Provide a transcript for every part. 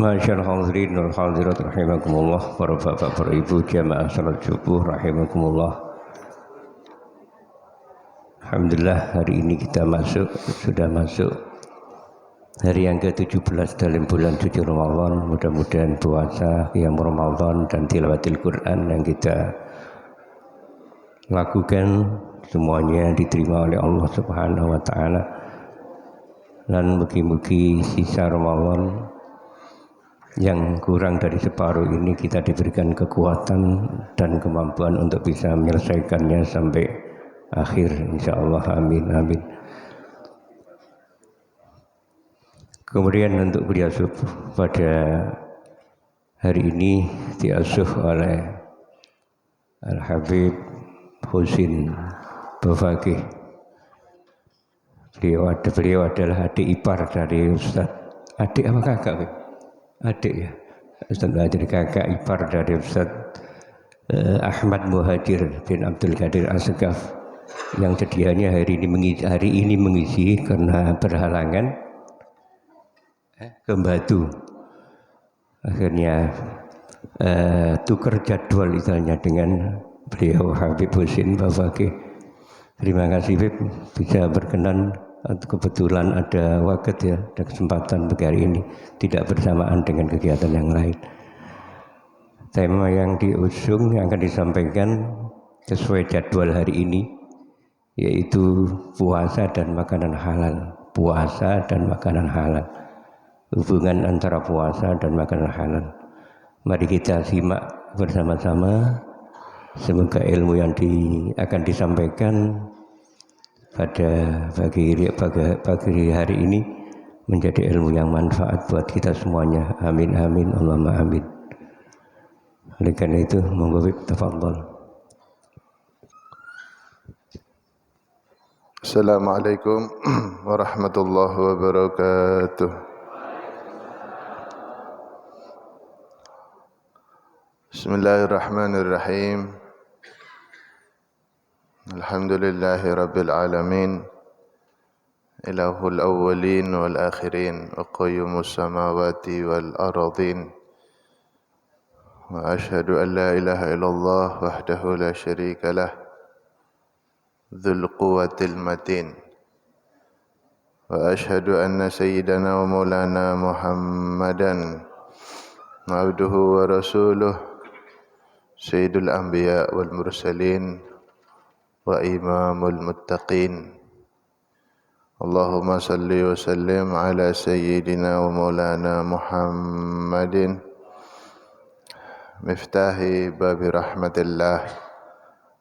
Masyaallah hadirin wal hadirat rahimakumullah, para bapak, para ibu jamaah salat subuh rahimakumullah. Alhamdulillah hari ini kita sudah masuk hari yang ke-17 dalam bulan suci Ramadan. Mudah-mudahan puasa, qiyam Ramadan dan tilawatil Quran yang kita lakukan semuanya diterima oleh Allah Subhanahu wa taala. Dan mugi-mugi sisa Ramadan yang kurang dari separuh ini kita diberikan kekuatan dan kemampuan untuk bisa menyelesaikannya sampai akhir, insyaallah, amin amin. Kemudian untuk kuliah subuh pada hari ini diasuh oleh Al-Habib Husin Bafaqih. Beliau adalah adik ipar dari Ustaz. Adik apa kakak? Adik ya. Ustaz Muhajir, kakak ipar dari Ustaz Ahmad Muhajir bin Abdul Qadir Asgaf yang sedianya hari ini mengisi karena berhalangan ke Batu. Akhirnya tukar jadwal misalnya dengan beliau Habib Husin Bafaqih. Terima kasih Habib bisa berkenan. Kebetulan ada waktu ya, ada kesempatan bagi hari ini, tidak bersamaan dengan kegiatan yang lain. Tema yang diusung yang akan disampaikan sesuai jadwal hari ini, yaitu puasa dan makanan halal. Puasa dan makanan halal. Hubungan antara puasa dan makanan halal. Mari kita simak bersama-sama. Semoga ilmu yang akan disampaikan pada pagi hari ini menjadi ilmu yang manfaat buat kita semuanya. Amin amin Allahumma amin. Oleh karena itu monggo tafadhol. Assalamualaikum warahmatullahi wabarakatuh. Bismillahirrahmanirrahim. Alhamdulillahi rabbil alamin. Ilahul awwalin wal akhirin wa qayyumus samawati wal ardin. Wa ashhadu an la ilaha illallah wahdahu la syarika lah. Dzul quwwatil matin. Wa ashhadu anna sayyidana wa maulana Muhammadan abduhu wa rasuluh sayyidul anbiya wal mursalin wa imamul muttaqin. Allahumma salli wa sallim ala sayyidina wa maulana Muhammadin miftahi babi rahmatillah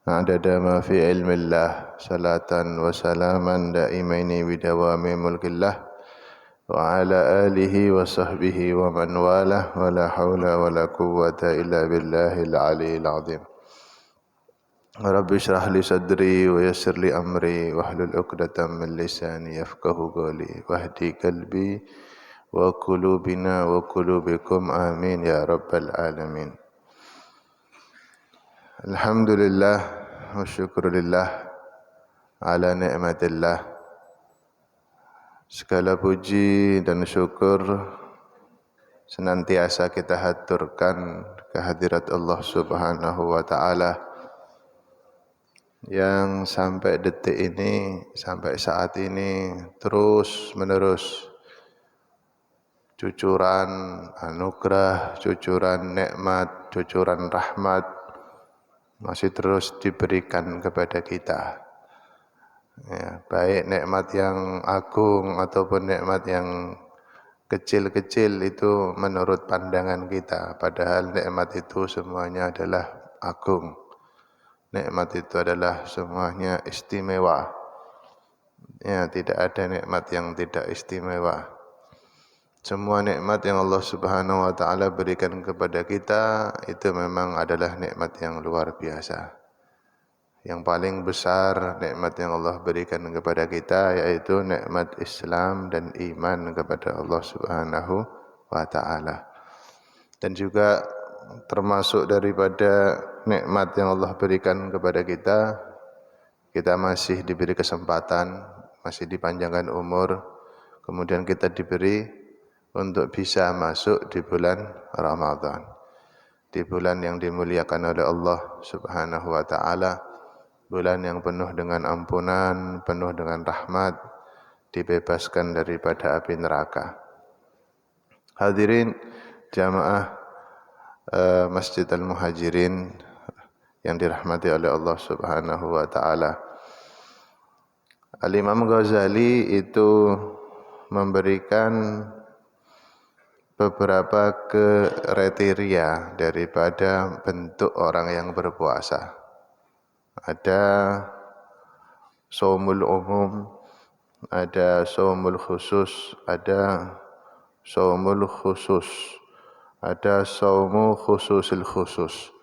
adada ma fi ilmillah salatan wa salaman daimaini bidawami mulkillah wa ala alihi wa sahbihi wa man walah wa la hawla wa la quwwata illa billahil aliyyil azim. Rabbi syrah li sadri wa yassir li amri wahlul 'uqdatam min lisani yafqahu qawli wahdi qalbi wa qulubina wa qulubikum amin ya rabbal alamin. Alhamdulillah wa syukurillah ala ni'matillah. Segala puji dan syukur senantiasa kita haturkan kehadirat Allah Subhanahu wa taala yang sampai detik ini, sampai saat ini terus menerus cucuran anugerah, cucuran nikmat, cucuran rahmat masih terus diberikan kepada kita. Ya, baik nikmat yang agung ataupun nikmat yang kecil-kecil itu menurut pandangan kita, padahal nikmat itu semuanya adalah agung. Nikmat itu adalah semuanya istimewa. Ya, tidak ada nikmat yang tidak istimewa. Semua nikmat yang Allah Subhanahu wa taala berikan kepada kita itu memang adalah nikmat yang luar biasa. Yang paling besar nikmat yang Allah berikan kepada kita yaitu nikmat Islam dan iman kepada Allah Subhanahu wa taala. Dan juga termasuk daripada nikmat yang Allah berikan kepada kita masih diberi kesempatan, masih dipanjangkan umur, kemudian kita diberi untuk bisa masuk di bulan Ramadan. Di bulan yang dimuliakan oleh Allah Subhanahu wa taala, bulan yang penuh dengan ampunan, penuh dengan rahmat, dibebaskan daripada api neraka. Hadirin jamaah Masjid Al-Muhajirin yang dirahmati oleh Allah Subhanahu wa taala. Al-Imam Ghazali itu memberikan beberapa kriteria daripada bentuk orang yang berpuasa. Ada shaumul umum, ada shaumul khusus, ada shaumul khusus, ada shaumu khususil khusus.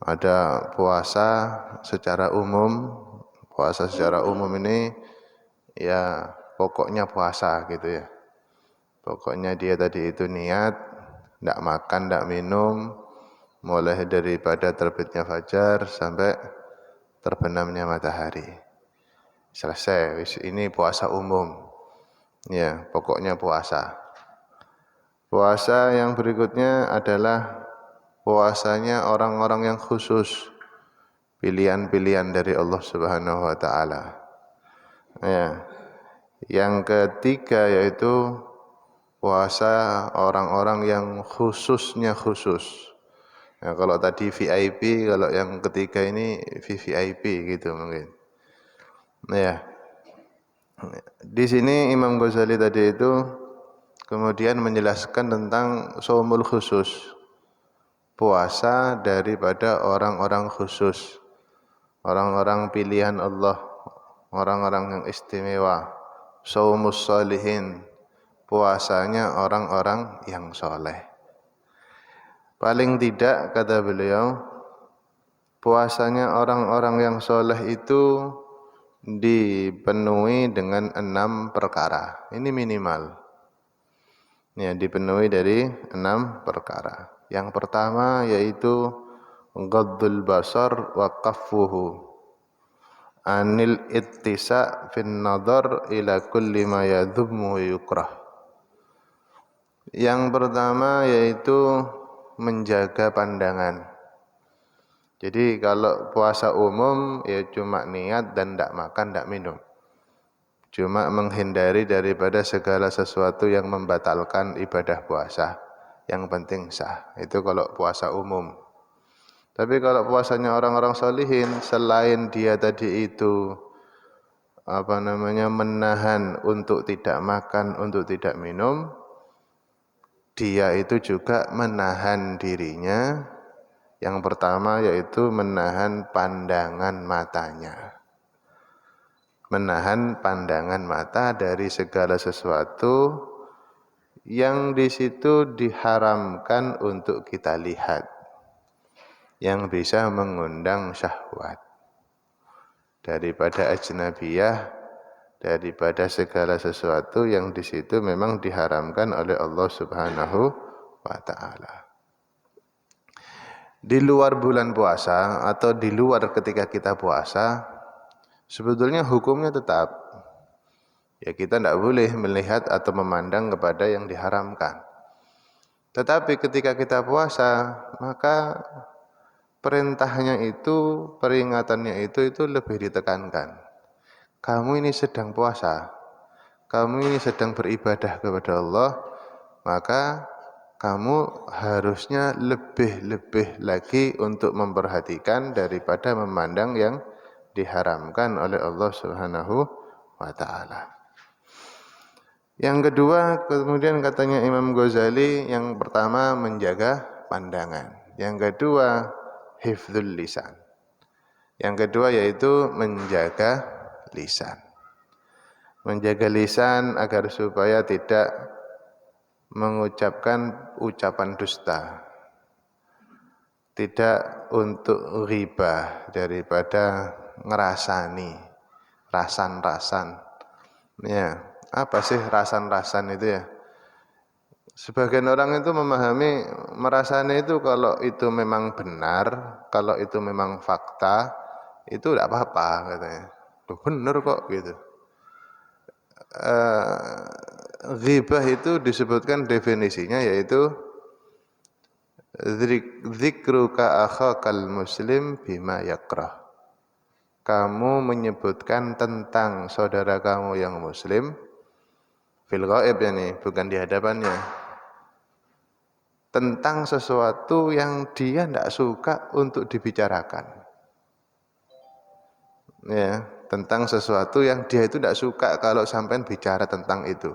Ada puasa secara umum. Puasa secara umum ini ya pokoknya puasa gitu ya. Pokoknya dia tadi itu niat, tidak makan, tidak minum, mulai daripada terbitnya fajar sampai terbenamnya matahari. Selesai, ini puasa umum. Ya, pokoknya puasa. Puasa yang berikutnya adalah puasanya orang-orang yang khusus. Pilihan-pilihan dari Allah Subhanahu wa taala. Ya. Yang ketiga yaitu puasa orang-orang yang khususnya khusus. Ya, kalau tadi VIP, kalau yang ketiga ini VVIP gitu mungkin. Ya. Di sini Imam Ghazali tadi itu kemudian menjelaskan tentang shaumul khusus. Puasa daripada orang-orang khusus. Orang-orang pilihan Allah, orang-orang yang istimewa. Shaumus sholihin, puasanya orang-orang yang soleh. Paling tidak kata beliau, puasanya orang-orang yang soleh itu dipenuhi dengan 6 perkara. Ini minimal. Ya, dipenuhi dari 6 perkara. Yang pertama yaitu ghaddul basar wa kaffuhu anil ittisa fin nadar ila kulli ma yadhummu yukrah. Yang pertama yaitu menjaga pandangan. Jadi kalau puasa umum ya cuma niat dan tidak makan, tidak minum. Cuma menghindari daripada segala sesuatu yang membatalkan ibadah puasa. Yang penting sah. Itu kalau puasa umum. Tapi kalau puasanya orang-orang sholihin, selain dia tadi itu menahan untuk tidak makan, untuk tidak minum, dia itu juga menahan dirinya. Yang pertama yaitu menahan pandangan matanya. Menahan pandangan mata dari segala sesuatu yang di situ diharamkan untuk kita lihat, yang bisa mengundang syahwat daripada ajnabiyah, daripada segala sesuatu yang di situ memang diharamkan oleh Allah Subhanahu wa taala. Di luar bulan puasa atau di luar ketika kita puasa, sebetulnya hukumnya tetap. Ya kita tidak boleh melihat atau memandang kepada yang diharamkan. Tetapi ketika kita puasa, maka perintahnya itu, peringatannya itu lebih ditekankan. Kamu ini sedang puasa, kamu ini sedang beribadah kepada Allah, maka kamu harusnya lebih lagi untuk memperhatikan daripada memandang yang diharamkan oleh Allah Subhanahu wa taala. Yang kedua, kemudian katanya Imam Ghazali, yang pertama menjaga pandangan. Yang kedua, hifdzul lisan. Yang kedua yaitu menjaga lisan. Menjaga lisan agar supaya tidak mengucapkan ucapan dusta. Tidak untuk ghibah daripada ngerasani, rasan-rasan. Ya. Apa sih rasan-rasan itu ya? Sebagian orang itu memahami merasani itu kalau itu memang benar, kalau itu memang fakta, itu tidak apa-apa katanya. Benar kok gitu. ghibah itu disebutkan definisinya yaitu dzikruka akhakal muslim bima yakrah. Kamu menyebutkan tentang saudara kamu yang muslim fil ghaib ya nih, bukan di hadapannya. Tentang sesuatu yang dia tidak suka untuk dibicarakan. Ya, tentang sesuatu yang dia itu tidak suka kalau sampai bicara tentang itu.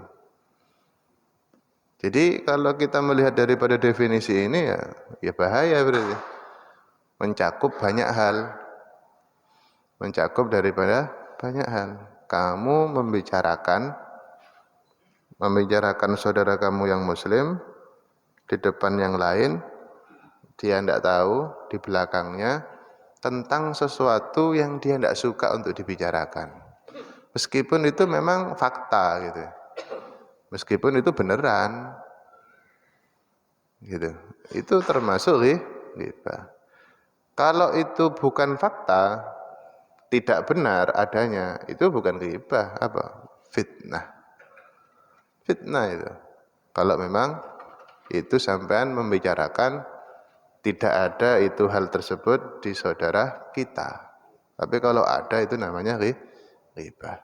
Jadi kalau kita melihat daripada definisi ini ya bahaya berarti. Mencakup banyak hal. Mencakup daripada banyak hal. Kamu membicarakan saudara kamu yang muslim di depan yang lain, dia tidak tahu di belakangnya tentang sesuatu yang dia tidak suka untuk dibicarakan. Meskipun itu memang fakta gitu. Meskipun itu beneran. Gitu. Itu termasuk ghibah. Kalau itu bukan fakta, tidak benar adanya, itu bukan ghibah, apa? Fitnah. Fitnah itu. Kalau memang itu sampean membicarakan tidak ada itu hal tersebut di saudara kita. Tapi kalau ada itu namanya ghibah.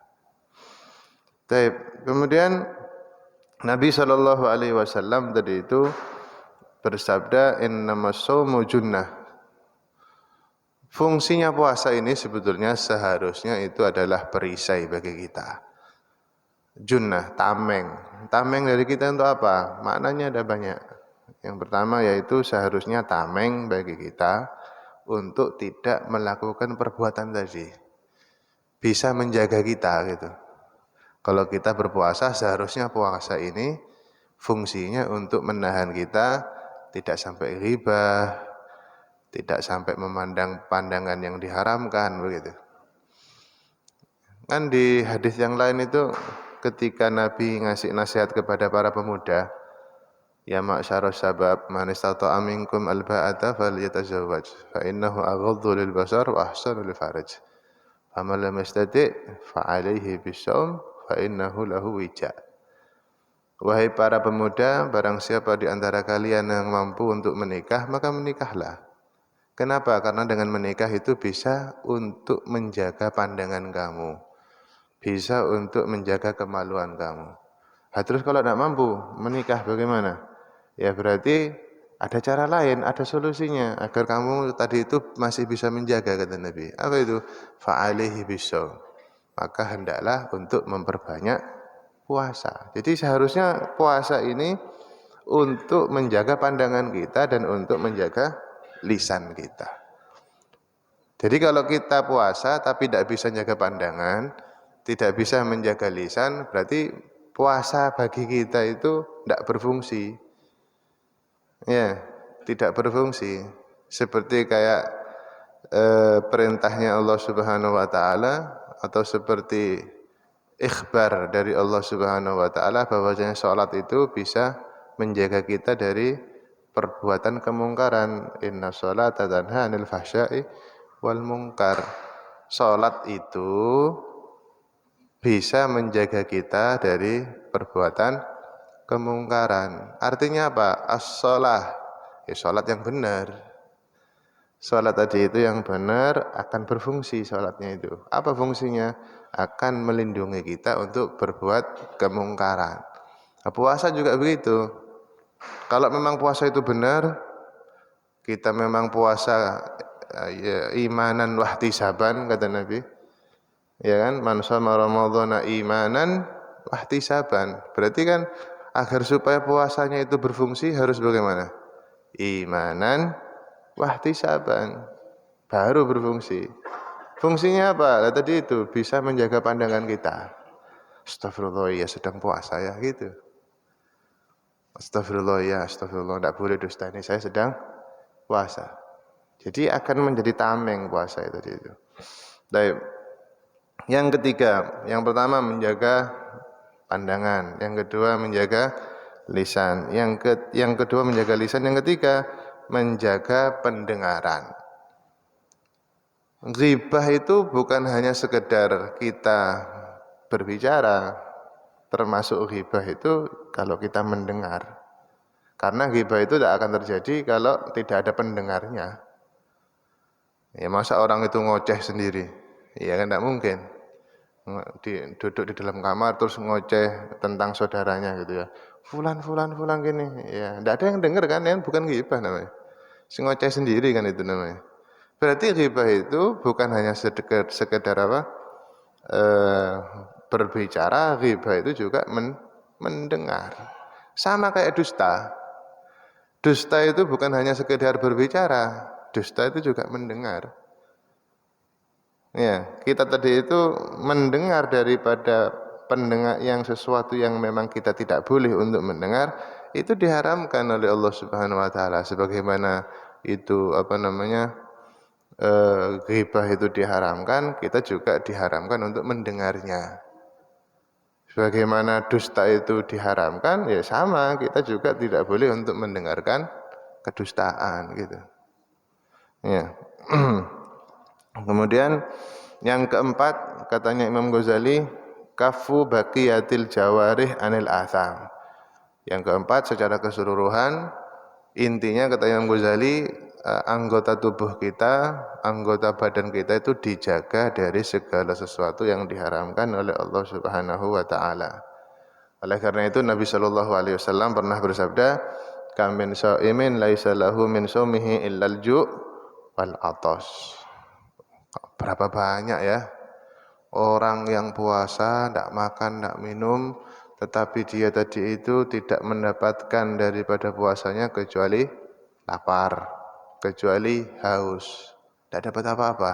Baik, kemudian Nabi SAW tadi itu bersabda innamas shaumu junnah. Fungsinya puasa ini sebetulnya seharusnya itu adalah perisai bagi kita. Junnah, tameng. Tameng dari kita untuk apa? Maknanya ada banyak. Yang pertama yaitu seharusnya tameng bagi kita untuk tidak melakukan perbuatan tadi. Bisa menjaga kita gitu. Kalau kita berpuasa seharusnya puasa ini fungsinya untuk menahan kita tidak sampai ghibah, tidak sampai memandang pandangan yang diharamkan begitu. Kan di hadis yang lain itu ketika Nabi ngasih nasihat kepada para pemuda, ya ma'syarus sabab man istata'a minkum alba'ata falyatazawwaj fa innahu aghaddu lil basar wa ahsanu lil faraj. Faman lam yastati' fa 'alaihi bisawm fa innahu lahu wija'. Wahai para pemuda, barang siapa di antara kalian yang mampu untuk menikah, maka menikahlah. Kenapa? Karena dengan menikah itu bisa untuk menjaga pandangan kamu. Bisa untuk menjaga kemaluan kamu. Nah, terus kalau tidak mampu menikah bagaimana? Ya berarti ada cara lain, ada solusinya. Agar kamu tadi itu masih bisa menjaga, kata Nabi. Apa itu? Fa'alihi bisawm. Maka hendaklah untuk memperbanyak puasa. Jadi seharusnya puasa ini untuk menjaga pandangan kita dan untuk menjaga lisan kita. Jadi kalau kita puasa tapi tidak bisa menjaga pandangan, tidak bisa menjaga lisan, berarti puasa bagi kita itu tidak berfungsi. Ya, tidak berfungsi. Seperti kayak perintahnya Allah Subhanahu wa taala atau seperti ikhbar dari Allah Subhanahu wa taala bahwasanya salat itu bisa menjaga kita dari perbuatan kemungkaran. Inna sholata tanha 'anil fahsya'i wal munkar. Salat itu bisa menjaga kita dari perbuatan kemungkaran. Artinya apa? As-shalah, ya salat yang benar. Salat tadi itu yang benar akan berfungsi salatnya itu. Apa fungsinya? Akan melindungi kita untuk berbuat kemungkaran. Nah, puasa juga begitu. Kalau memang puasa itu benar, kita memang puasa ya, imanan wahtisaban kata Nabi. Ya kan? Man shoma ramadhana imanan wahtisaban. Berarti kan agar supaya puasanya itu berfungsi harus bagaimana? Imanan wahtisaban. Baru berfungsi. Fungsinya apa? Nah, tadi itu bisa menjaga pandangan kita. Astagfirullah ya sedang puasa ya gitu. Astagfirullah ya astagfirullah tidak boleh dusta ini saya sedang puasa. Jadi akan menjadi tameng puasa itu. Baik. Yang ketiga, yang pertama menjaga pandangan, yang kedua menjaga lisan, yang kedua menjaga lisan, yang ketiga menjaga pendengaran. Ghibah itu bukan hanya sekedar kita berbicara, termasuk ghibah itu kalau kita mendengar. Karena ghibah itu tidak akan terjadi kalau tidak ada pendengarnya. Ya masa orang itu ngoceh sendiri? Ya kan tidak mungkin. Duduk di dalam kamar terus ngoceh tentang saudaranya gitu ya. Fulan gini. Ya, tidak ada yang dengar kan, ya bukan ghibah namanya. Si ngoceh sendiri kan itu namanya. Berarti ghibah itu bukan hanya sekedar apa? Berbicara, ghibah itu juga mendengar. Sama kayak dusta. Dusta itu bukan hanya sekedar berbicara, dusta itu juga mendengar. Ya, kita tadi itu mendengar daripada pendengar yang sesuatu yang memang kita tidak boleh untuk mendengar, itu diharamkan oleh Allah Subhanahu wa taala sebagaimana itu ghibah itu diharamkan, kita juga diharamkan untuk mendengarnya. Sebagaimana dusta itu diharamkan, ya sama, kita juga tidak boleh untuk mendengarkan kedustaan gitu. Ya. Kemudian yang keempat katanya Imam Ghazali, kafu baqiyatil jawarih anil atham. Yang keempat secara keseluruhan intinya kata Imam Ghazali, anggota tubuh kita, anggota badan kita itu dijaga dari segala sesuatu yang diharamkan oleh Allah Subhanahu wa taala. Oleh karena itu Nabi sallallahu alaihi wasallam pernah bersabda, "Kam min shaimin laisa lahu min shaumihi illal ju' wal atas." Berapa banyak ya orang yang puasa, tidak makan, tidak minum, tetapi dia tadi itu tidak mendapatkan daripada puasanya kecuali lapar, kecuali haus. Tidak dapat apa-apa.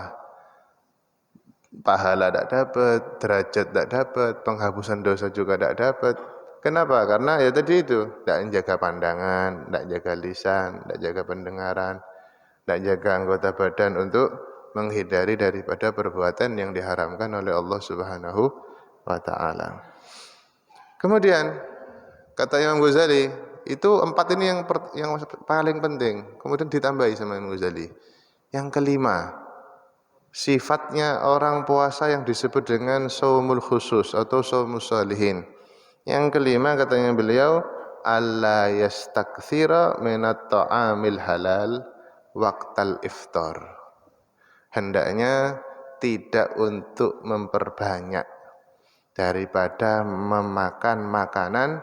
Pahala tidak dapat, derajat tidak dapat, penghapusan dosa juga tidak dapat. Kenapa? Karena ya tadi itu, tidak menjaga pandangan, tidak jaga lisan, tidak jaga pendengaran, tidak jaga anggota badan untuk menghindari daripada perbuatan yang diharamkan oleh Allah Subhanahu wa taala. Kemudian kata Imam Ghazali, itu empat ini yang paling penting. Kemudian ditambahi sama Imam Ghazali. Yang kelima, sifatnya orang puasa yang disebut dengan shaumul khusus atau shaumus shalihin. Yang kelima katanya beliau, alla yastakthira minat ta'amil halal waqtal iftar. Hendaknya tidak untuk memperbanyak daripada memakan makanan,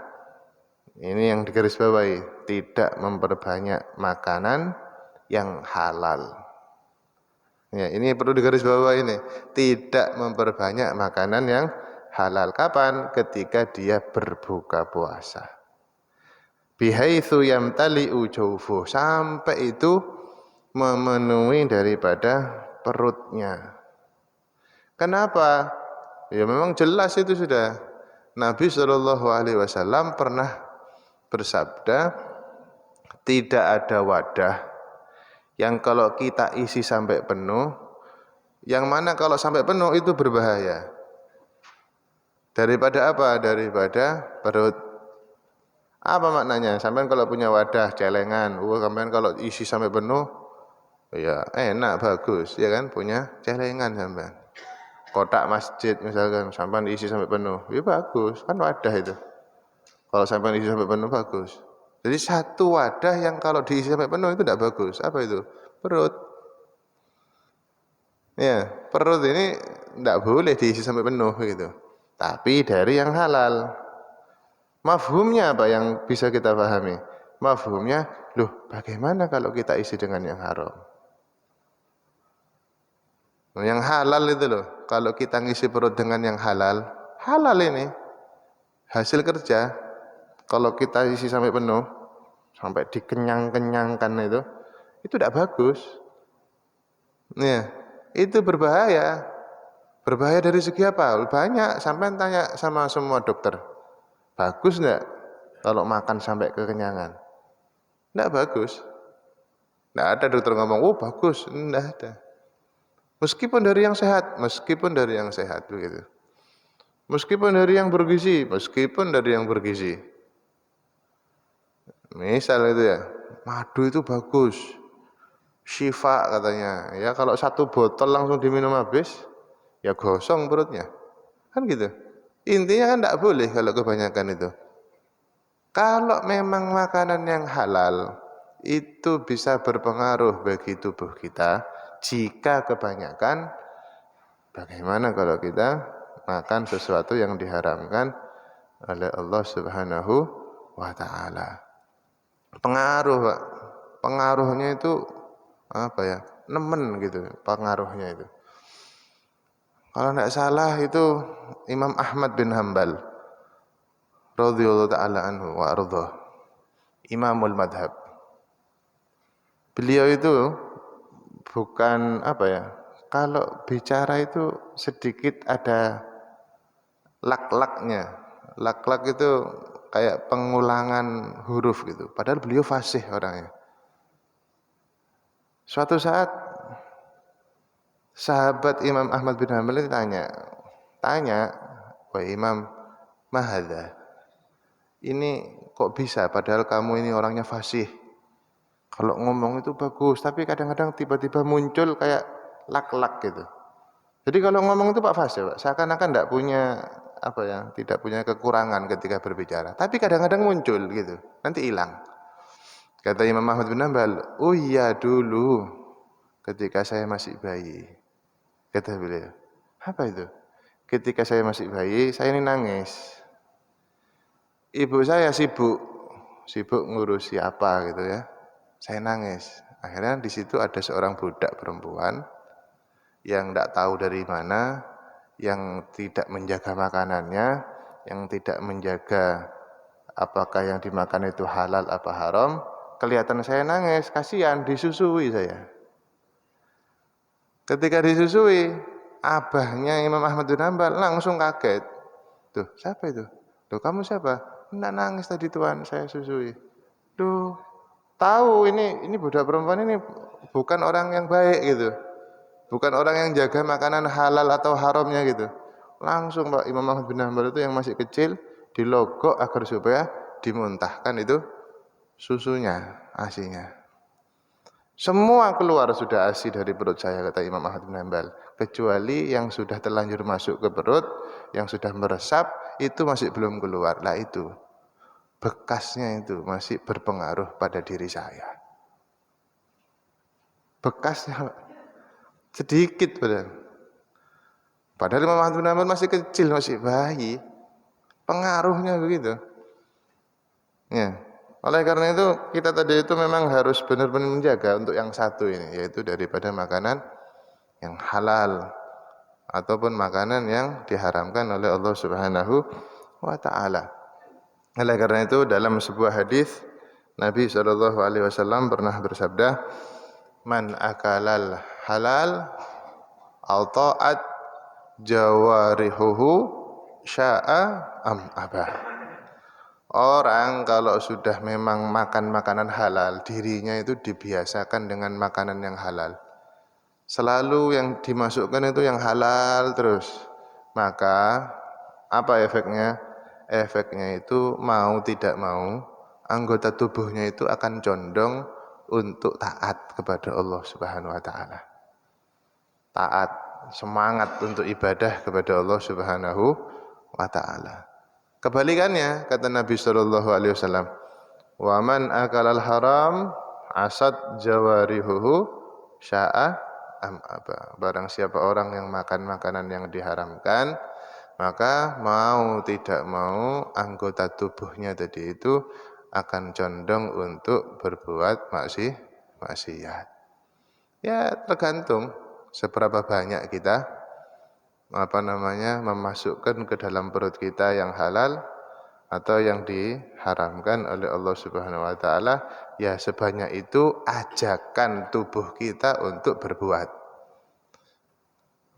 ini yang digarisbawahi, tidak memperbanyak makanan yang halal. Ya, ini perlu digarisbawahi ini, tidak memperbanyak makanan yang halal. Kapan? Ketika dia berbuka puasa. Bihaitsu yamtali'u jawfuh, sampai itu memenuhi daripada perutnya. Kenapa? Ya memang jelas itu sudah. Nabi SAW pernah bersabda, tidak ada wadah yang kalau kita isi sampai penuh, yang mana kalau sampai penuh itu berbahaya. Daripada apa? Daripada perut. Apa maknanya? Sampai kalau punya wadah celengan, sampai kalau isi sampai penuh, ya enak, bagus, ya kan, punya celengan sampai. Kotak masjid misalkan, sampai isi sampai penuh, ya bagus, kan wadah itu. Kalau sampai isi sampai penuh bagus. Jadi satu wadah yang kalau diisi sampai penuh itu tidak bagus. Apa itu? Perut. Ya, perut ini tidak boleh diisi sampai penuh gitu. Tapi dari yang halal. Mafhumnya apa yang bisa kita pahami? Mafhumnya, loh bagaimana kalau kita isi dengan yang haram? Yang halal itu loh, kalau kita ngisi perut dengan yang halal, halal ini hasil kerja. Kalau kita isi sampai penuh, sampai dikenyang-kenyangkan itu tidak bagus. Ya, itu berbahaya. Berbahaya dari segi apa? Banyak. Sampai tanya sama semua dokter, bagus enggak kalau makan sampai kekenyangan? Tidak bagus. Tidak ada dokter ngomong, oh bagus. Tidak ada. Meskipun dari yang sehat, begitu. Meskipun dari yang bergizi, Misal itu ya, madu itu bagus, syifa katanya. Ya kalau satu botol langsung diminum habis, ya gosong perutnya, kan gitu. Intinya kan tidak boleh kalau kebanyakan itu. Kalau memang makanan yang halal itu bisa berpengaruh bagi tubuh kita, jika kebanyakan, bagaimana kalau kita makan sesuatu yang diharamkan oleh Allah Subhanahu wa taala? Pengaruh, Pak. Pengaruhnya itu apa ya? Nemen gitu pengaruhnya itu. Kalau tidak salah itu Imam Ahmad bin Hambal radhiyallahu taala anhu wa ardhah, Imamul Madhab. Beliau itu bukan apa ya? Kalau bicara itu sedikit ada lak-laknya. Lak-lak itu kayak pengulangan huruf gitu. Padahal beliau fasih orangnya. Suatu saat sahabat Imam Ahmad bin Hanbal ini tanya, wah Imam, mahadha, ini kok bisa padahal kamu ini orangnya fasih. Kalau ngomong itu bagus, tapi kadang-kadang tiba-tiba muncul kayak lak-lak gitu. Jadi kalau ngomong itu Pak fasih, Pak, seakan-akan tidak punya apa ya, tidak punya kekurangan ketika berbicara. Tapi kadang-kadang muncul gitu, nanti hilang. Kata Imam Ahmad bin Hanbal, oh iya dulu ketika saya masih bayi. Kata beliau, apa itu? Ketika saya masih bayi, saya ini nangis. Ibu saya sibuk ngurusi apa gitu ya. Saya nangis. Akhirnya di situ ada seorang budak perempuan yang tidak tahu dari mana, yang tidak menjaga makanannya, yang tidak menjaga apakah yang dimakan itu halal apa haram. Kelihatan saya nangis, kasihan, disusui saya. Ketika disusui, abahnya Imam Ahmad bin Hanbal langsung kaget. Tuh, siapa itu? Tuh, kamu siapa? Enggak, nangis tadi tuan, saya susui. Duh, tahu ini budak perempuan ini bukan orang yang baik gitu. Bukan orang yang jaga makanan halal atau haramnya gitu. Langsung Pak Imam Ahmad bin Hanbal itu yang masih kecil dilogok agar supaya dimuntahkan itu susunya, asinya. Semua keluar sudah ASI dari perut saya, kata Imam Ahmad bin Hanbal. Kecuali yang sudah terlanjur masuk ke perut, yang sudah meresap, itu masih belum keluar. Lah itu, bekasnya itu masih berpengaruh pada diri saya. Bekasnya sedikit padahal. Padahal Imam Ahmad bin Hanbal masih kecil, masih bayi. Pengaruhnya begitu. Ya. Oleh karena itu, kita tadi itu memang harus benar-benar menjaga untuk yang satu ini, yaitu daripada makanan yang halal ataupun makanan yang diharamkan oleh Allah Subhanahu wa taala. Oleh karena itu dalam sebuah hadis Nabi SAW pernah bersabda, "Man akalal halal au ta'at jawarihuhu sya'a am abah." Orang kalau sudah memang makan makanan halal, dirinya itu dibiasakan dengan makanan yang halal. Selalu yang dimasukkan itu yang halal terus. Maka apa efeknya? Efeknya itu mau tidak mau anggota tubuhnya itu akan condong untuk taat kepada Allah Subhanahu wa taala. Taat, semangat untuk ibadah kepada Allah Subhanahu wa taala. Kebalikannya kata Nabi sallallahu alaihi wasallam, "Wa man akalal haram asad jawarihuhu sya'a am aba." Barang siapa orang yang makan makanan yang diharamkan, maka mau tidak mau anggota tubuhnya tadi itu akan condong untuk berbuat maksiat. Ya tergantung seberapa banyak kita memasukkan ke dalam perut kita yang halal atau yang diharamkan oleh Allah Subhanahu wa taala, ya sebanyak itu ajakan tubuh kita untuk berbuat.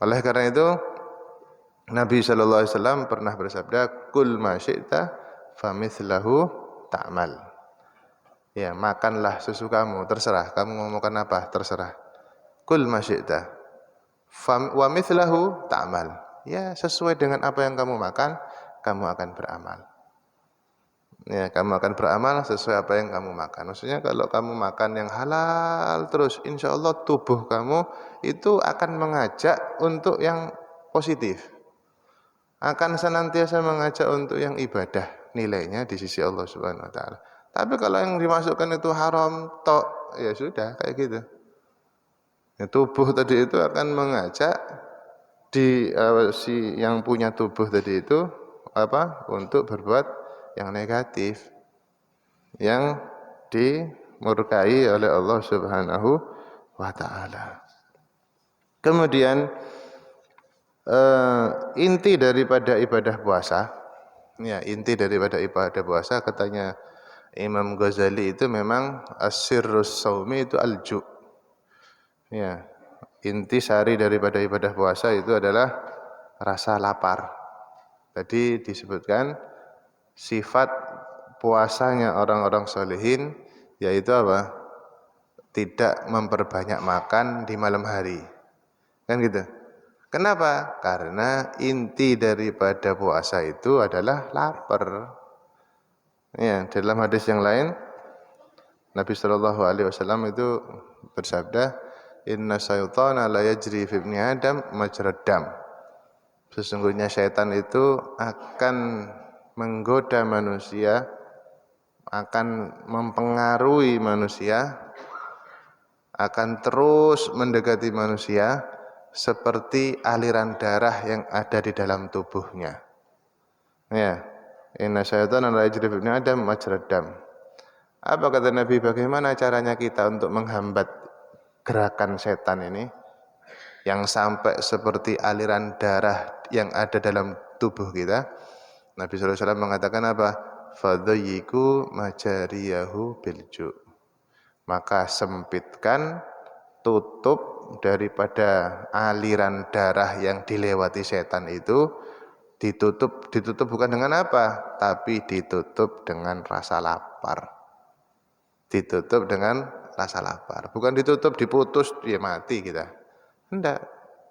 Oleh karena itu Nabi sallallahu alaihi wasallam pernah bersabda, "Kul ma syi'ta famithlahu ta'mal." Ya, makanlah sesukamu, terserah kamu mau makan apa, terserah. Kul ma syi'ta wa mithlahu ta'mal. Ya, sesuai dengan apa yang kamu makan, kamu akan beramal. Ya, kamu akan beramal sesuai apa yang kamu makan. Maksudnya kalau kamu makan yang halal terus, insya Allah tubuh kamu itu akan mengajak untuk yang positif. akan senantiasa mengajak untuk yang ibadah, nilainya di sisi Allah Subhanahu wa taala. Tapi kalau yang dimasukkan itu haram tok, ya sudah kayak gitu. Ya, tubuh tadi itu akan mengajak si yang punya tubuh tadi itu untuk berbuat yang negatif, yang dimurkai oleh Allah Subhanahu wa taala. Kemudian inti daripada ibadah puasa, ya inti daripada ibadah puasa katanya Imam Ghazali itu memang asirrus saumi itu alju. Ya, inti sari daripada ibadah puasa itu adalah rasa lapar. Tadi disebutkan sifat puasanya orang-orang solehin yaitu apa? Tidak memperbanyak makan di malam hari. Kan gitu. Kenapa? Karena inti daripada puasa itu adalah lapar. Ya, dalam hadis yang lain Nabi Shallallahu alaihi wasallam itu bersabda, "Inna syaitana la yajri fi ibni Adam majrad dam." Sesungguhnya syaitan itu akan menggoda manusia, akan mempengaruhi manusia, akan terus mendekati manusia seperti aliran darah yang ada di dalam tubuhnya. Ya, inna syaitana la yajri fi ibni Adam majrad dam. Apa kata Nabi, bagaimana caranya kita untuk menghambat gerakan setan ini yang sampai seperti aliran darah yang ada dalam tubuh kita? Nabi SAW mengatakan apa? Fadayyiku majariyahu bilju. Maka sempitkan, tutup daripada aliran darah yang dilewati setan itu. Ditutup bukan dengan apa? Tapi ditutup dengan rasa lapar. Ditutup dengan rasa lapar. Bukan ditutup, diputus, dia mati kita. Tidak.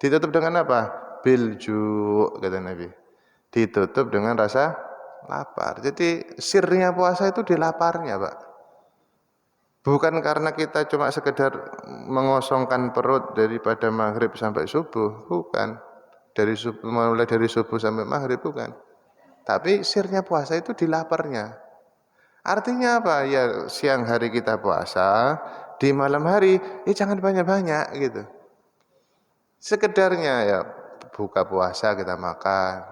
Ditutup dengan apa? Bilju, kata Nabi. Ditutup dengan rasa lapar. Jadi sirnya puasa itu di laparnya, Pak. Bukan karena kita cuma sekedar mengosongkan perut daripada maghrib sampai subuh. Bukan. Mulai dari subuh sampai maghrib, bukan. Tapi sirnya puasa itu di laparnya. Artinya apa? Ya siang hari kita puasa, di malam hari jangan banyak-banyak gitu. Sekedarnya ya buka puasa kita makan,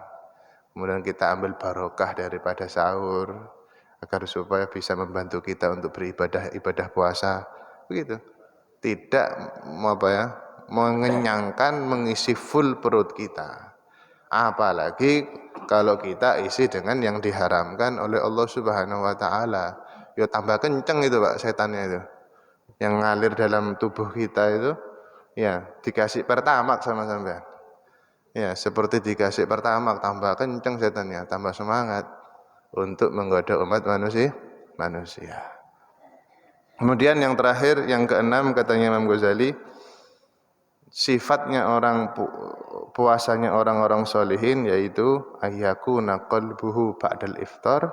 kemudian kita ambil barokah daripada sahur agar supaya bisa membantu kita untuk beribadah puasa. Begitu. Tidak mengenyangkan, mengisi full perut kita. Apalagi kalau kita isi dengan yang diharamkan oleh Allah Subhanahu wa taala. Ya tambah kenceng itu Pak setannya itu. Yang ngalir dalam tubuh kita itu ya dikasih pertamak sama sampean. Ya, seperti dikasih pertamak tambah kenceng setannya, tambah semangat untuk menggoda umat manusia. Kemudian yang terakhir, yang keenam katanya Imam Ghazali, sifatnya puasanya orang-orang solihin yaitu ayyakuna qalbuhu ba'dal iftar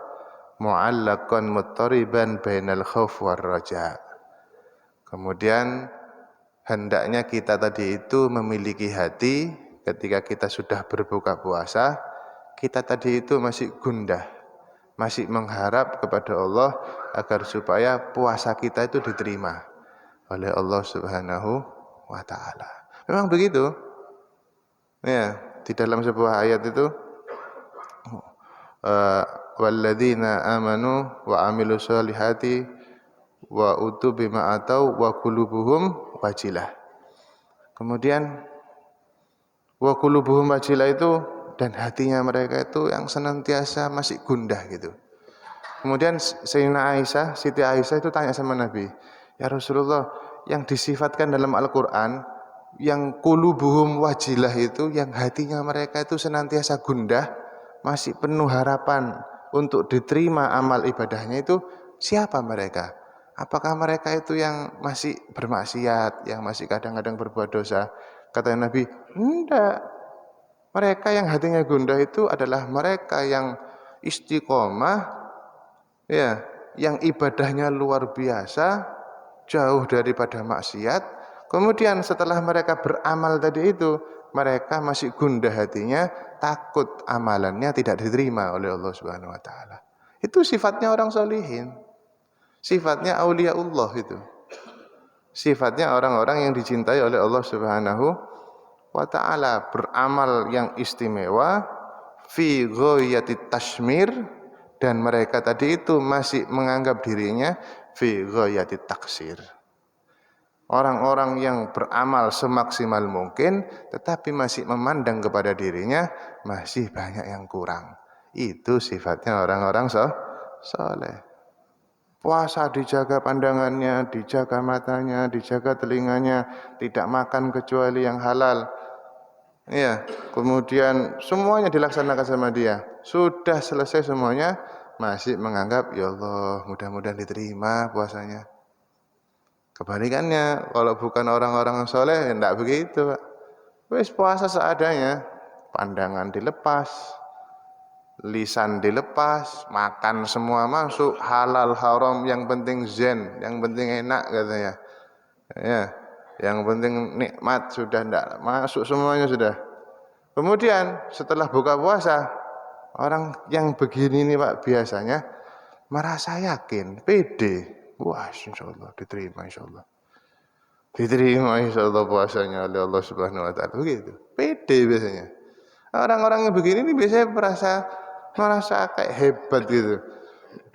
mu'allaqan muttariban bainal khauf war raja. Kemudian hendaknya kita tadi itu memiliki hati ketika kita sudah berbuka puasa, kita tadi itu masih gundah, masih mengharap kepada Allah agar supaya puasa kita itu diterima oleh Allah Subhanahu wa taala. Memang begitu. Ya, di dalam sebuah ayat itu walladzina amanu wa amilus solihati wa utu bima atau wa qulubuhum wajilah. Kemudian wa qulubuhum wajilah itu dan hatinya mereka itu yang senantiasa masih gundah gitu. Kemudian Siti Aisyah itu tanya sama Nabi, "Ya Rasulullah, yang disifatkan dalam Al-Qur'an yang qulubuhum wajilah itu, yang hatinya mereka itu senantiasa gundah, masih penuh harapan untuk diterima amal ibadahnya itu siapa mereka? Apakah mereka itu yang masih bermaksiat, yang masih kadang-kadang berbuat dosa?" Kata Nabi, "Enggak. Mereka yang hatinya gundah itu adalah mereka yang istiqomah, ya, yang ibadahnya luar biasa, jauh daripada maksiat, Kemudian setelah mereka beramal tadi itu, mereka masih gundah hatinya, takut amalannya tidak diterima oleh Allah Subhanahu wa taala. Itu sifatnya orang solihin. Sifatnya auliaullah itu. Sifatnya orang-orang yang dicintai oleh Allah Subhanahu wa taala, beramal yang istimewa fi ghayatit tashmir, dan mereka tadi itu masih menganggap dirinya fi ghayatit taksir. Orang-orang yang beramal semaksimal mungkin tetapi masih memandang kepada dirinya masih banyak yang kurang. Itu sifatnya orang-orang soleh. Puasa dijaga pandangannya, dijaga matanya, dijaga telinganya, tidak makan kecuali yang halal. Ya, kemudian semuanya dilaksanakan sama dia. Sudah selesai semuanya, masih menganggap ya Allah, mudah-mudahan diterima puasanya. Kebalikannya, kalau bukan orang-orang soleh, tidak begitu, Pak. Wis puasa seadanya, pandangan dilepas, lisan dilepas, makan semua masuk, halal haram, yang penting zen, yang penting enak katanya. Ya, yang penting nikmat, sudah tidak masuk semuanya sudah. Kemudian setelah buka puasa, orang yang begini nih Pak biasanya merasa yakin, pede. Wah, insyaallah diterima, insyaallah. Diterima insyaallah puasanya oleh Allah Subhanahu wa taala. Begitu. Pede biasanya. Orang-orang yang begini ini biasanya merasa kayak hebat gitu.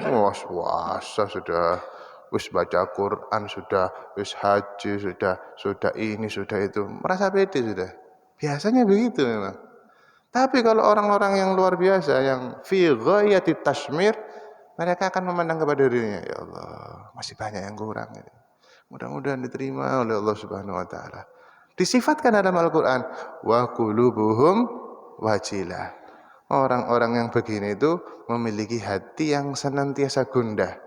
Wah, puasa sudah, wis baca Quran sudah, wis haji sudah ini, sudah itu. Merasa pede sudah. Biasanya begitu memang. Tapi kalau orang-orang yang luar biasa, yang fi ghayatit tashmir, mereka akan memandang kepada dirinya, ya Allah, masih banyak yang kurang. Mudah-mudahan diterima oleh Allah Subhanahu wa taala. Disifatkan dalam Al-Qur'an, wa qulubuhum wajilah. Orang-orang yang begini itu memiliki hati yang senantiasa gundah,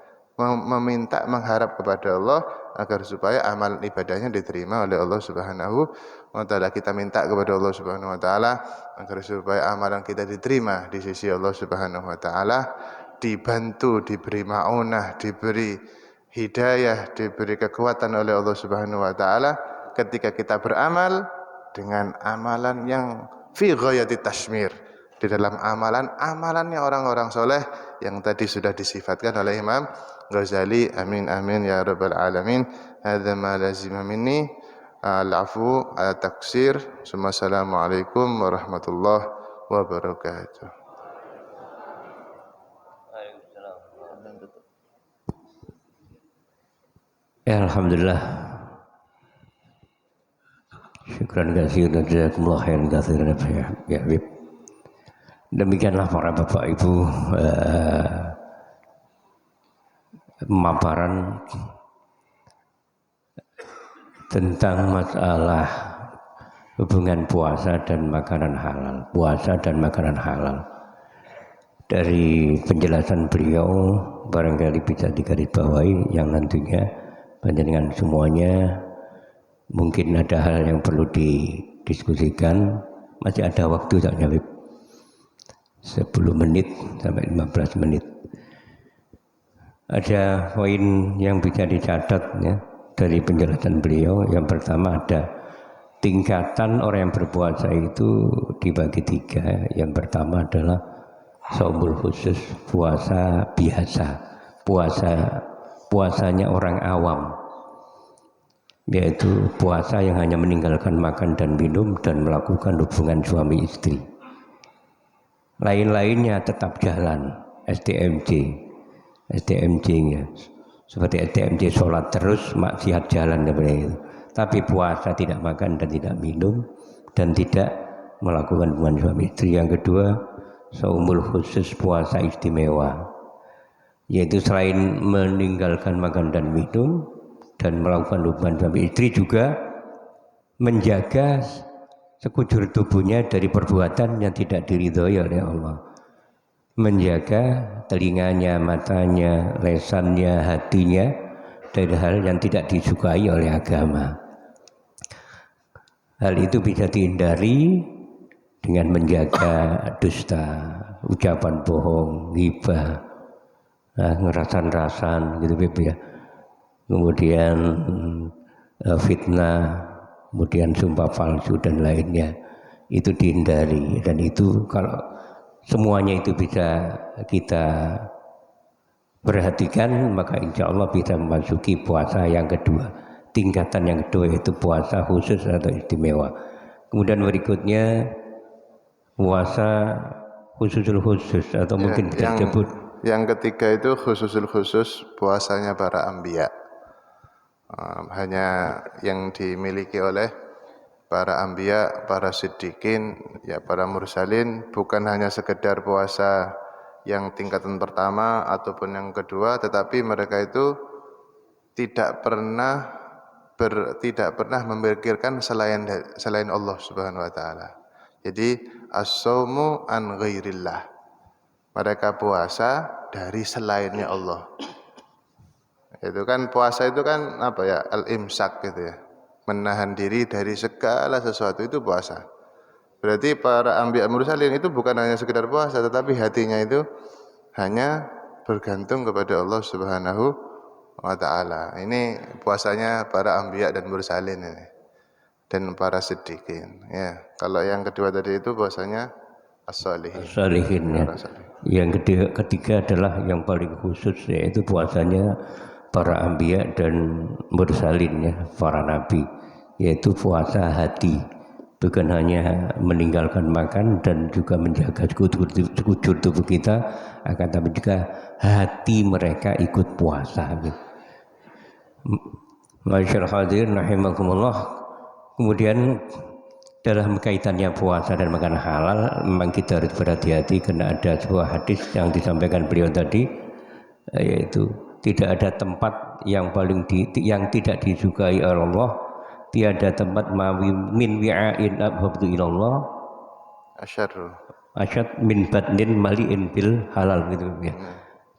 meminta, mengharap kepada Allah agar supaya amal ibadahnya diterima oleh Allah Subhanahu wa taala. Kita minta kepada Allah Subhanahu wa taala agar supaya amalan kita diterima di sisi Allah Subhanahu wa taala, dibantu, diberi maunah, diberi hidayah, diberi kekuatan oleh Allah Subhanahu wa taala ketika kita beramal dengan amalan yang fi ghayati tashmir, di dalam amalannya orang-orang soleh yang tadi sudah disifatkan oleh Imam Ghazali. Amin amin ya rabbal alamin. Hadza ma lazima minni al-afu al-taksir. Assalamualaikum warahmatullahi wabarakatuh. Ya, alhamdulillah. Syukran katsiran jazakumullah khairan katsiran ya Habib. Demikianlah para Bapak Ibu pemaparan tentang masalah hubungan puasa dan makanan halal. Puasa dan makanan halal. Dari penjelasan beliau barangkali bisa digarisbawahi yang nantinya panjenengan semuanya mungkin ada hal yang perlu didiskusikan. Masih ada waktu tak Habib? 10 menit sampai 15 menit. Ada poin yang bisa dicatat ya, dari penjelasan beliau. Yang pertama ada tingkatan orang yang berpuasa itu dibagi 3. Yang pertama adalah shaumul khusus, puasa biasa, puasanya orang awam, yaitu puasa yang hanya meninggalkan makan dan minum dan melakukan hubungan suami istri. Lain-lainnya tetap jalan, STMJ-nya. Seperti STMJ sholat terus, maksiat jalan seperti itu. Tapi puasa tidak makan dan tidak minum dan tidak melakukan hubungan suami istri. Yang kedua, shaumul khusus, puasa istimewa, yaitu selain meninggalkan makan dan minum dan melakukan hubungan suami istri juga menjaga sekujur tubuhnya dari perbuatan yang tidak diridhoi oleh Allah. Menjaga telinganya, matanya, lesannya, hatinya dari hal yang tidak disukai oleh agama. Hal itu bisa dihindari dengan menjaga dusta, ucapan bohong, ghibah, ngerasan-rasan gitu ya. Kemudian fitnah, kemudian sumpah palsu dan lainnya, itu dihindari. Dan itu kalau semuanya itu bisa kita perhatikan, maka insya Allah bisa memasuki puasa yang kedua, tingkatan yang kedua, yaitu puasa khusus atau istimewa. Kemudian berikutnya puasa khususul khusus atau mungkin bisa disebut yang ketiga itu khususul khusus, puasanya para anbiya. Hanya yang dimiliki oleh para anbiya, para siddiqin, ya para mursalin, bukan hanya sekedar puasa yang tingkatan pertama ataupun yang kedua, tetapi mereka itu tidak pernah memikirkan selain Allah Subhanahu wa taala. Jadi as-saumu an ghairillah. Mereka puasa dari selainnya Allah. Itu kan puasa itu kan apa ya? Al-imsak gitu ya. Menahan diri dari segala sesuatu itu puasa. Berarti para anbiya mursalin itu bukan hanya sekedar puasa, tetapi hatinya itu hanya bergantung kepada Allah Subhanahu wa taala. Ini puasanya para anbiya dan mursalin ini. Dan para siddiqin, ya. Kalau yang kedua tadi itu puasanya as-salihin ya. Yang ketiga adalah yang paling khusus, yaitu puasanya para anbiya dan mursalin ya, para nabi, yaitu puasa hati. Bukan hanya meninggalkan makan dan juga menjaga sekujur tubuh kita, akan tapi juga hati mereka ikut puasa. Masyaallah hadirin rahimakumullah. Kemudian dalam kaitannya puasa dan makan halal, memang kita harus berhati-hati karena ada sebuah hadis yang disampaikan beliau tadi, yaitu tidak ada tempat yang yang tidak disukai oleh Allah, tiada tempat min wi'ain abghadu ilallah asyad min badnin mali'in bil halal gitu ya.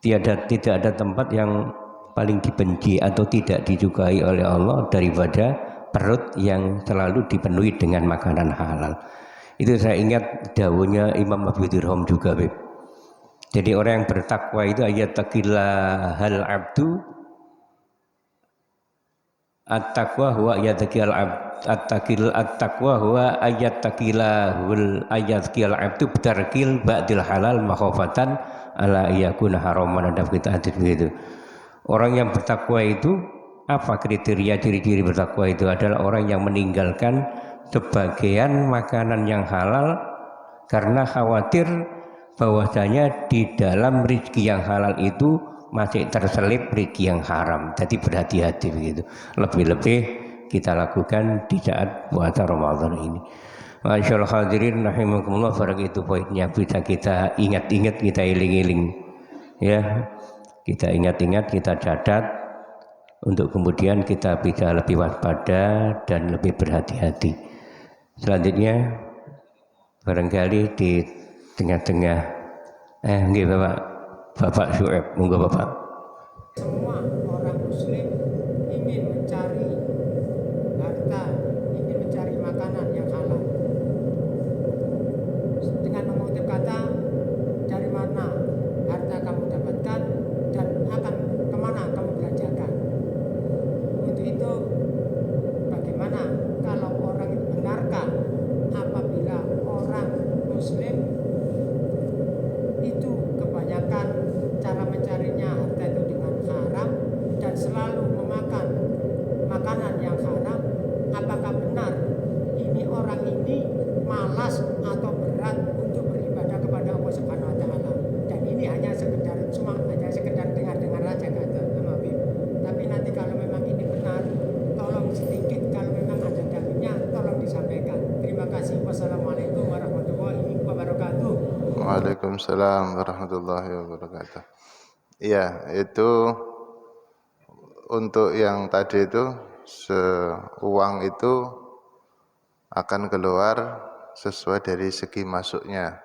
Tidak ada tempat yang paling dibenci atau tidak disukai oleh Allah daripada perut yang selalu dipenuhi dengan makanan halal. Itu saya ingat dawuhnya Imam Abu Dirham juga, Beb. Jadi orang yang bertakwa itu ayattaqillah hal abdu at-taqwa huwa ayattaqil abd at-taqwa huwa ayattaqil abdu bitarkil ba'dil halal makhofatan ala yakuna haraman. Ada kita hadis begitu. Orang yang bertakwa itu apa kriteria ciri-ciri bertakwa itu adalah orang yang meninggalkan sebagian makanan yang halal karena khawatir bahwasanya di dalam rezeki yang halal itu masih terselip rezeki yang haram. Jadi berhati-hati begitu. Lebih-lebih kita lakukan di saat puasa Ramadan ini. Masyaallah hadirin rahimakumullah, barang itu poinnya bisa kita ingat-ingat, kita iling-iling ya. Kita ingat-ingat, kita catat untuk kemudian kita bisa lebih waspada dan lebih berhati-hati. Selanjutnya barangkali di tengah-tengah nggih Bapak Syuaib, monggo Bapak. Semua orang muslim ingin mencari harta, ingin mencari makanan yang halal. Dengan mengutip kata, dari mana harta kamu dapatkan dan akan kemana kamu belanjakan. Untuk itu, bagaimana kalau orang itu benarkah apabila orang muslim itu kebanyakan cara mencarinya harta itu dengan haram dan selalu memakan makanan yang haram, apakah benar ini orang ini malas atau berat untuk beribadah kepada Allah Subhanahu wa taala? Dan ini hanya sekedar dengar saja kata Habib. Tapi nanti kalau memang ini benar, tolong sedikit, kalau memang ada dalilnya tolong disampaikan. Terima kasih. Wassalamualaikum warahmatullahi wabarakatuh. Waalaikumsalam warahmatullahi wabarakatuh. Iya, itu untuk yang tadi itu uang itu akan keluar sesuai dari segi masuknya.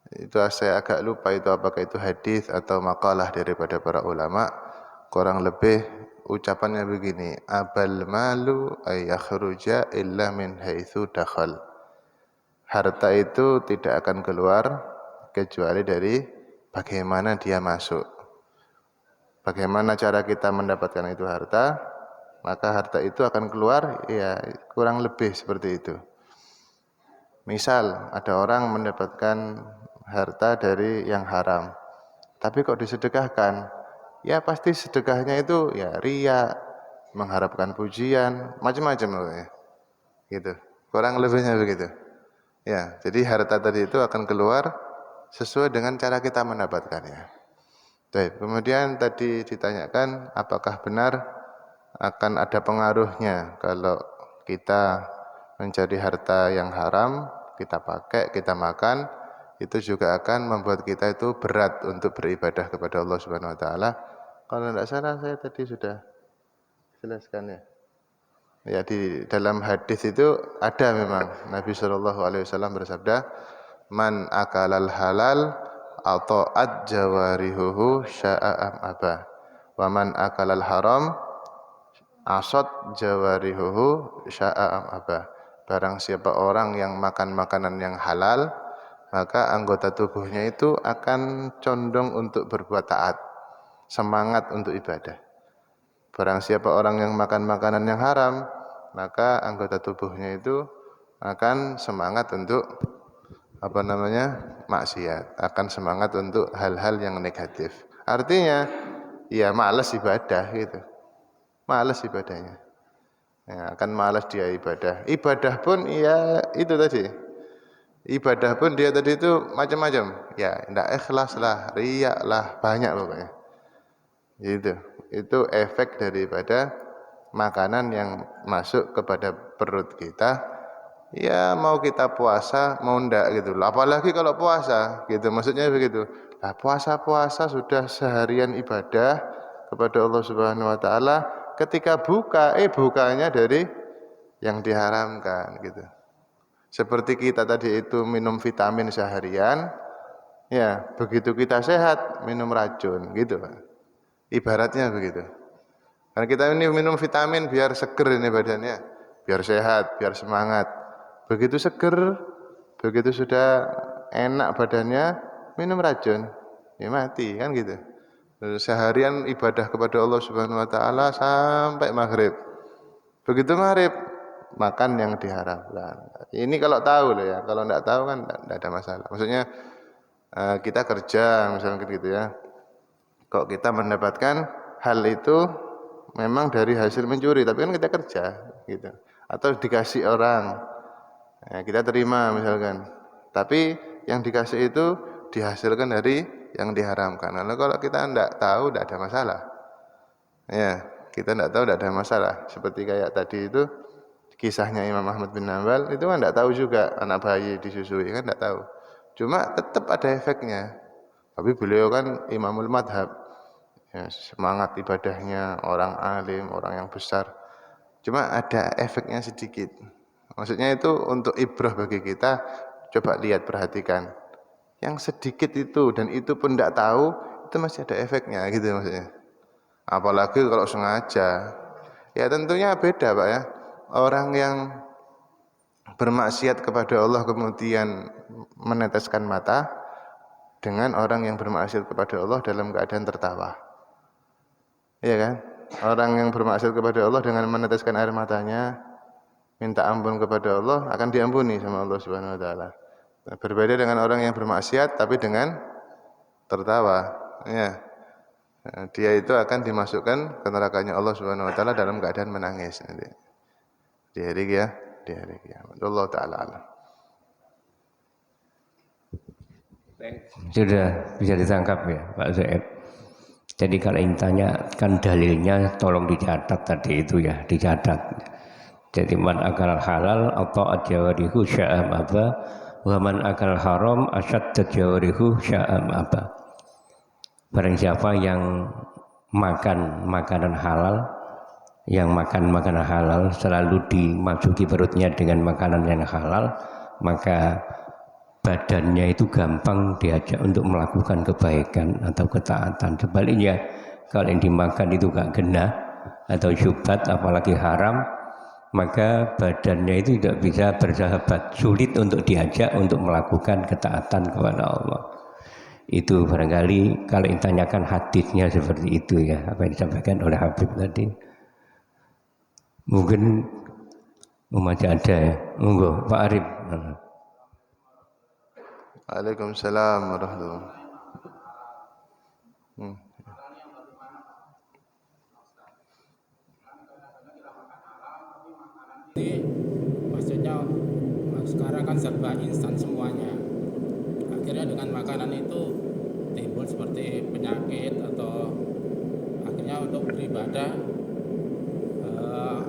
Itu saya agak lupa itu apakah itu hadis atau makalah daripada para ulama. Kurang lebih ucapannya begini, abal malu ay yakhruja illa min haitsu dakhal. Harta itu tidak akan keluar kecuali dari bagaimana dia masuk. Bagaimana cara kita mendapatkan itu harta? maka harta itu akan keluar ya kurang lebih seperti itu. Misal ada orang mendapatkan harta dari yang haram, tapi kok disedekahkan, ya pasti sedekahnya itu ya riya, mengharapkan pujian, macam-macam loh ya. Gitu. Kurang lebihnya begitu. Ya, jadi harta tadi itu akan keluar sesuai dengan cara kita mendapatkannya. Baik, kemudian tadi ditanyakan apakah benar akan ada pengaruhnya kalau kita mencari harta yang haram, kita pakai, kita makan, itu juga akan membuat kita itu berat untuk beribadah kepada Allah Subhanahu wa taala. Kalau tidak salah saya tadi sudah jelaskan ya. Ya, di dalam hadis itu ada memang Nabi SAW bersabda, "Man akalal halal ata'at jawarihuhu sya'am aba. Wa man akalal haram asad jawarihuhu sya'am aba." Barang siapa orang yang makan makanan yang halal, maka anggota tubuhnya itu akan condong untuk berbuat taat, semangat untuk ibadah. Barang siapa orang yang makan makanan yang haram, maka anggota tubuhnya itu akan semangat untuk maksiat, akan semangat untuk hal-hal yang negatif. Artinya, ya malas ibadah gitu. Malas ibadahnya. Ya, akan malas dia ibadah. Ibadah pun ya itu tadi. Ibadah pun dia tadi itu macam-macam. Ya, tidak ikhlas lah, riya lah, banyak pokoknya. Gitu. Itu efek daripada makanan yang masuk kepada perut kita. Ya mau kita puasa mau ndak gitu. Apalagi kalau puasa gitu, maksudnya begitu. Nah, puasa sudah seharian ibadah kepada Allah Subhanahu wa taala, ketika bukanya dari yang diharamkan gitu. Seperti kita tadi itu minum vitamin seharian, ya begitu kita sehat minum racun gitu Pak. Ibaratnya begitu. Karena kita ini minum vitamin biar seger ini badannya, biar sehat, biar semangat. Begitu seger, begitu sudah enak badannya, minum racun, ya mati kan gitu. Seharian ibadah kepada Allah Subhanahu wa taala sampai maghrib. Begitu maghrib, makan yang diharamkan. Ini kalau tahu loh ya, kalau tidak tahu kan tidak ada masalah. Maksudnya kita kerja misalnya gitu ya. Kok kita mendapatkan hal itu memang dari hasil mencuri, tapi kan kita kerja gitu. Atau dikasih orang, ya, kita terima misalkan. Tapi yang dikasih itu dihasilkan dari yang diharamkan. Lalu kalau kita tidak tahu, tidak ada masalah. Ya, kita tidak tahu, tidak ada masalah. Seperti kayak tadi itu kisahnya Imam Ahmad bin Hanbal, itu kan tidak tahu juga anak bayi disusui, kan tidak tahu. Cuma tetap ada efeknya. Tapi beliau kan imamul madhab. Ya, semangat ibadahnya, orang alim, orang yang besar. Cuma ada efeknya sedikit. Maksudnya itu untuk ibrah bagi kita. Coba lihat, perhatikan. Yang sedikit itu dan itu pun tidak tahu, itu masih ada efeknya gitu maksudnya. Apalagi kalau sengaja. Ya tentunya beda Pak ya. Orang yang bermaksiat kepada Allah kemudian meneteskan mata dengan orang yang bermaksiat kepada Allah dalam keadaan tertawa. Iya kan? Orang yang bermaksiat kepada Allah dengan meneteskan air matanya, minta ampun kepada Allah, akan diampuni sama Allah Subhanahu wa taala. Berbeda dengan orang yang bermaksiat tapi dengan tertawa. Ya. Dia itu akan dimasukkan ke nerakanya Allah Subhanahu wa taala dalam keadaan menangis nanti. Di hari kiamat. Allah taala alam. Sudah bisa ditangkap ya Pak Zaid. Jadi kalau ingin tanyakan dalilnya tolong dicatat tadi itu ya, dicatat. Jadi man akal halal atau ajawarihu sya'am aba, wa man akal haram asyad ajawarihu sya'am aba. Barang siapa yang makan makanan halal, yang makan makanan halal selalu dimasuki perutnya dengan makanan yang halal, maka badannya itu gampang diajak untuk melakukan kebaikan atau ketaatan. Sebaliknya, kalau yang dimakan itu gak genah atau syubhat, apalagi haram, maka badannya itu tidak bisa bersahabat, sulit untuk diajak untuk melakukan ketaatan kepada Allah. Itu barangkali kalau ditanyakan hadisnya seperti itu ya, apa yang disampaikan oleh Habib tadi. Mungkin masih ada ya. Monggo Pak Arif. Waalaikumsalam warahmatullahi wabarakatuh. Jadi maksudnya sekarang kan serba instan semuanya. Akhirnya dengan makanan itu timbul seperti penyakit atau akhirnya untuk beribadah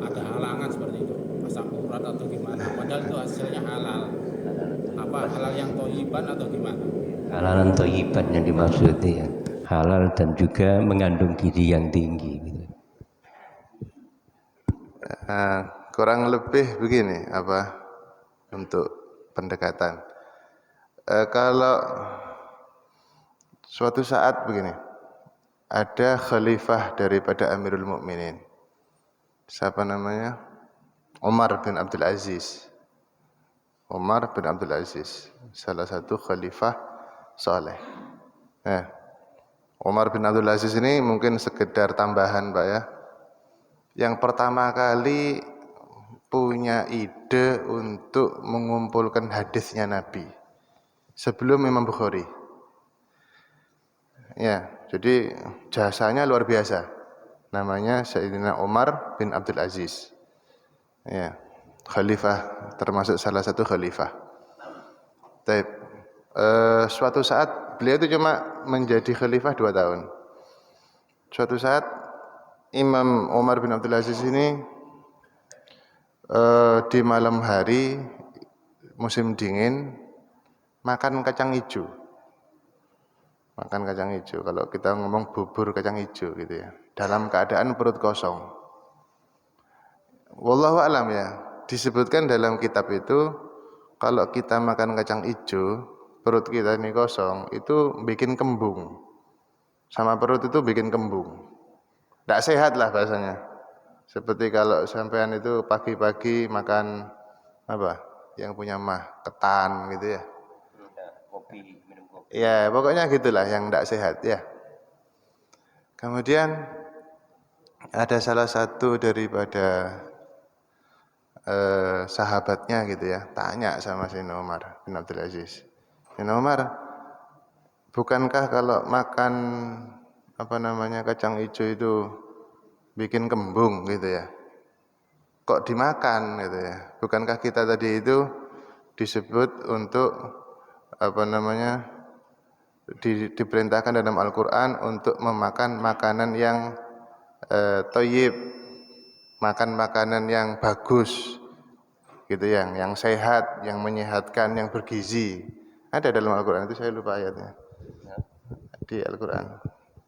ada halangan seperti itu, asam urat atau gimana. Padahal itu hasilnya halal. Apa halal yang thayyiban atau gimana? Halalan thayyiban yang dimaksud ya. Halal dan juga mengandung gizi yang tinggi gitu. Kurang lebih begini apa untuk pendekatan. Kalau suatu saat begini, ada khalifah daripada Amirul Mukminin. Siapa namanya? Umar bin Abdul Aziz. Umar bin Abdul Aziz, salah satu khalifah saleh. Umar bin Abdul Aziz ini mungkin sekedar tambahan Pak ya. Yang pertama kali punya ide untuk mengumpulkan hadisnya Nabi sebelum Imam Bukhari. Ya, jadi jasanya luar biasa. Namanya Sayyidina Umar bin Abdul Aziz. Ya, khalifah, termasuk salah satu khalifah. Taib. Suatu saat beliau itu cuma menjadi khalifah 2 tahun. Suatu saat Imam Umar bin Abdul Aziz ini di malam hari musim dingin makan kacang hijau. Makan kacang hijau. Kalau kita ngomong bubur kacang hijau gitu ya. Dalam keadaan perut kosong. Wallahu alam ya. Disebutkan dalam kitab itu kalau kita makan kacang hijau, perut kita ini kosong, itu bikin kembung. Sama perut itu bikin kembung. Tidak sehat lah bahasanya. Seperti kalau sampean itu pagi-pagi makan apa? Yang punya mah ketan gitu ya. Kopi, minum kopi. Ya, pokoknya gitulah yang tidak sehat ya. Kemudian ada salah satu daripada sahabatnya gitu ya, tanya sama Sayyidina Umar bin Abdul Aziz. Sayyidina Umar, bukankah kalau makan apa namanya kacang hijau itu bikin kembung gitu ya? Kok dimakan gitu ya? Bukankah kita tadi itu disebut untuk apa namanya diperintahkan dalam Al-Quran untuk memakan makanan yang thayyib, makan makanan yang bagus gitu yang sehat, yang menyehatkan, yang bergizi. Ada dalam Al-Quran, itu saya lupa ayatnya di Al-Quran.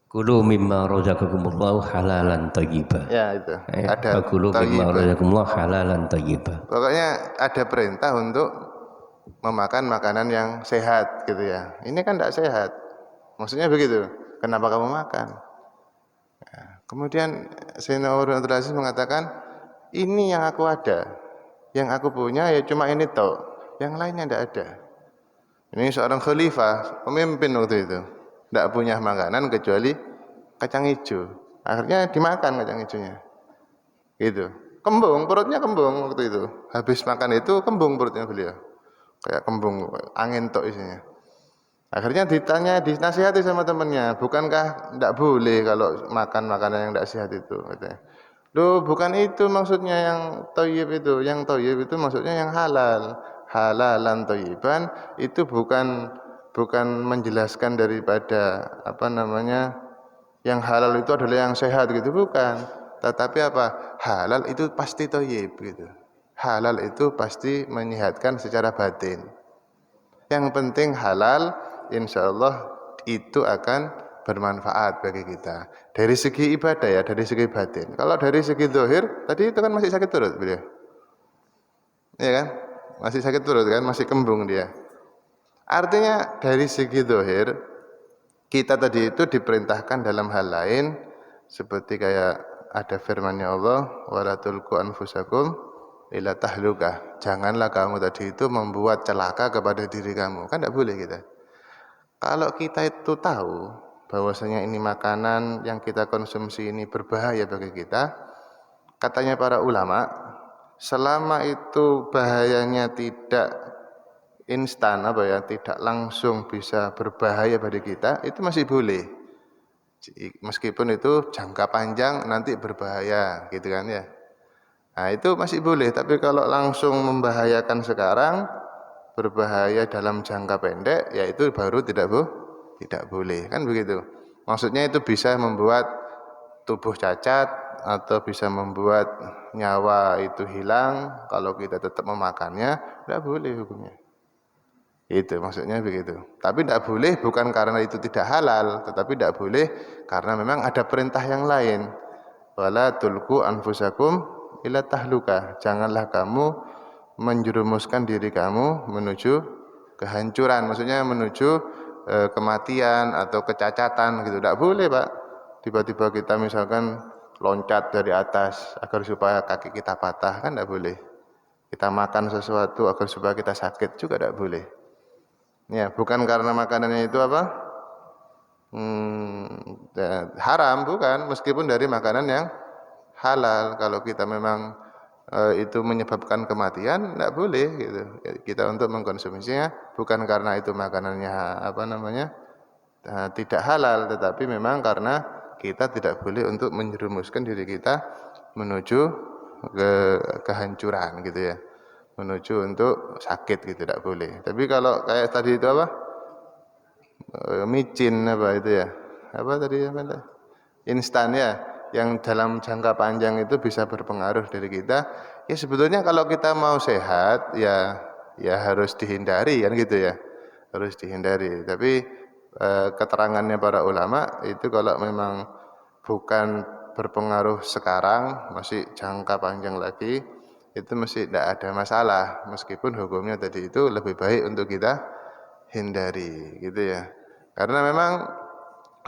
Kulu mimma razaqakumullahu halalan thayyiba. Ya itu. Ada kulu mimma razaqakumullahu halalan thayyiba. Pokoknya ada perintah untuk memakan makanan yang sehat gitu ya. Ini kan tidak sehat. Maksudnya begitu. Kenapa kamu makan? Ya. Kemudian Sayyidina Umar bin Abdul Aziz mengatakan, ini yang aku ada. Yang aku punya ya cuma ini toh. Yang lainnya tidak ada. Ini seorang khalifah, pemimpin waktu itu. Tidak punya makanan kecuali kacang hijau. Akhirnya dimakan kacang hijaunya. Gitu. Kembung, perutnya kembung waktu itu. Habis makan itu kembung perutnya beliau. Kayak kembung, angin tok isinya. Akhirnya ditanya, dinasihati sama temannya, bukankah tidak boleh kalau makan makanan yang tidak sehat itu? Katanya. Loh, bukan itu maksudnya yang thayyib itu. Yang thayyib itu maksudnya yang halal. Halalan thayyiban itu bukan menjelaskan daripada apa namanya yang halal itu adalah yang sehat gitu, bukan. Tetapi apa? Halal itu pasti thayyib gitu. Halal itu pasti menyehatkan secara batin. Yang penting halal, insyaallah itu akan bermanfaat bagi kita. Dari segi ibadah ya, dari segi batin. Kalau dari segi zahir, tadi itu kan masih sakit perut beliau. Iya kan? Masih sakit perut kan, masih kembung dia. Artinya dari segi zahir, kita tadi itu diperintahkan dalam hal lain seperti kayak ada firman-Nya Allah, wala tulqu anfusakum ila tahlukah. Janganlah kamu tadi itu membuat celaka kepada diri kamu. Kan tidak boleh kita. Kalau kita itu tahu bahwasanya ini makanan yang kita konsumsi ini berbahaya bagi kita, katanya para ulama, selama itu bahayanya tidak instan tidak langsung bisa berbahaya bagi kita, itu masih boleh. Meskipun itu jangka panjang nanti berbahaya gitu kan ya. Nah, itu masih boleh, tapi kalau langsung membahayakan sekarang, berbahaya dalam jangka pendek, ya itu baru tidak boleh, kan begitu. Maksudnya itu bisa membuat tubuh cacat atau bisa membuat nyawa itu hilang kalau kita tetap memakannya, tidak boleh hukumnya. Itu maksudnya begitu. Tapi tidak boleh bukan karena itu tidak halal, tetapi tidak boleh karena memang ada perintah yang lain. Wala tulqu anfusakum ila tahluka. Janganlah kamu menjerumuskan diri kamu menuju kehancuran. Maksudnya menuju kematian atau kecacatan gitu. Tidak boleh, Pak. Tiba-tiba kita misalkan loncat dari atas agar supaya kaki kita patah, kan tidak boleh. Kita makan sesuatu agar supaya kita sakit juga tidak boleh. Ya, bukan karena makanannya itu haram, bukan, meskipun dari makanan yang halal. Kalau kita memang itu menyebabkan kematian, tidak boleh gitu. Kita untuk mengkonsumsinya bukan karena itu makanannya tidak halal, tetapi memang karena kita tidak boleh untuk menjerumuskan diri kita menuju ke kehancuran gitu ya. Menuju untuk sakit gitu, tidak boleh. Tapi kalau kayak tadi itu micin itu ya, instan ya, yang dalam jangka panjang itu bisa berpengaruh dari kita. Ya sebetulnya kalau kita mau sehat ya harus dihindari kan gitu ya, harus dihindari. Tapi keterangannya para ulama itu kalau memang bukan berpengaruh sekarang, masih jangka panjang lagi, itu masih tidak ada masalah, meskipun hukumnya tadi itu lebih baik untuk kita hindari gitu ya. Karena memang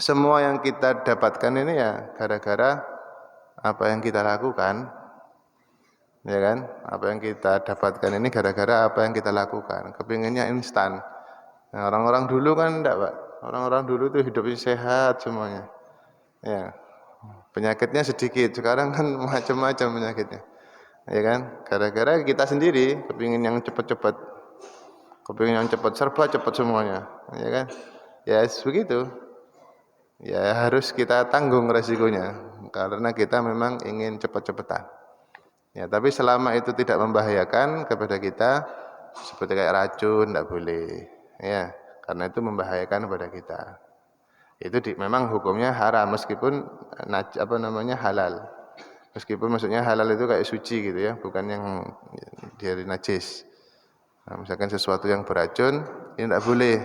semua yang kita dapatkan ini ya gara-gara apa yang kita lakukan, ya kan? Apa yang kita dapatkan ini gara-gara apa yang kita lakukan. Kepinginnya instan. Nah, orang-orang dulu kan enggak, Pak. Orang-orang dulu itu hidupnya sehat semuanya. Ya. Penyakitnya sedikit, sekarang kan macam-macam penyakitnya. Ya kan? Gara-gara kita sendiri kepingin yang cepat-cepat. Kepingin yang cepat, serba cepat semuanya. Ya kan? Ya begitu. Ya harus kita tanggung resikonya karena kita memang ingin cepat-cepatan. Ya, tapi selama itu tidak membahayakan kepada kita, seperti kayak racun tidak boleh. Ya, karena itu membahayakan kepada kita. Itu memang hukumnya haram meskipun halal. Meskipun maksudnya halal itu kayak suci gitu ya, bukan yang dari najis. Nah, misalkan sesuatu yang beracun, ini tidak boleh.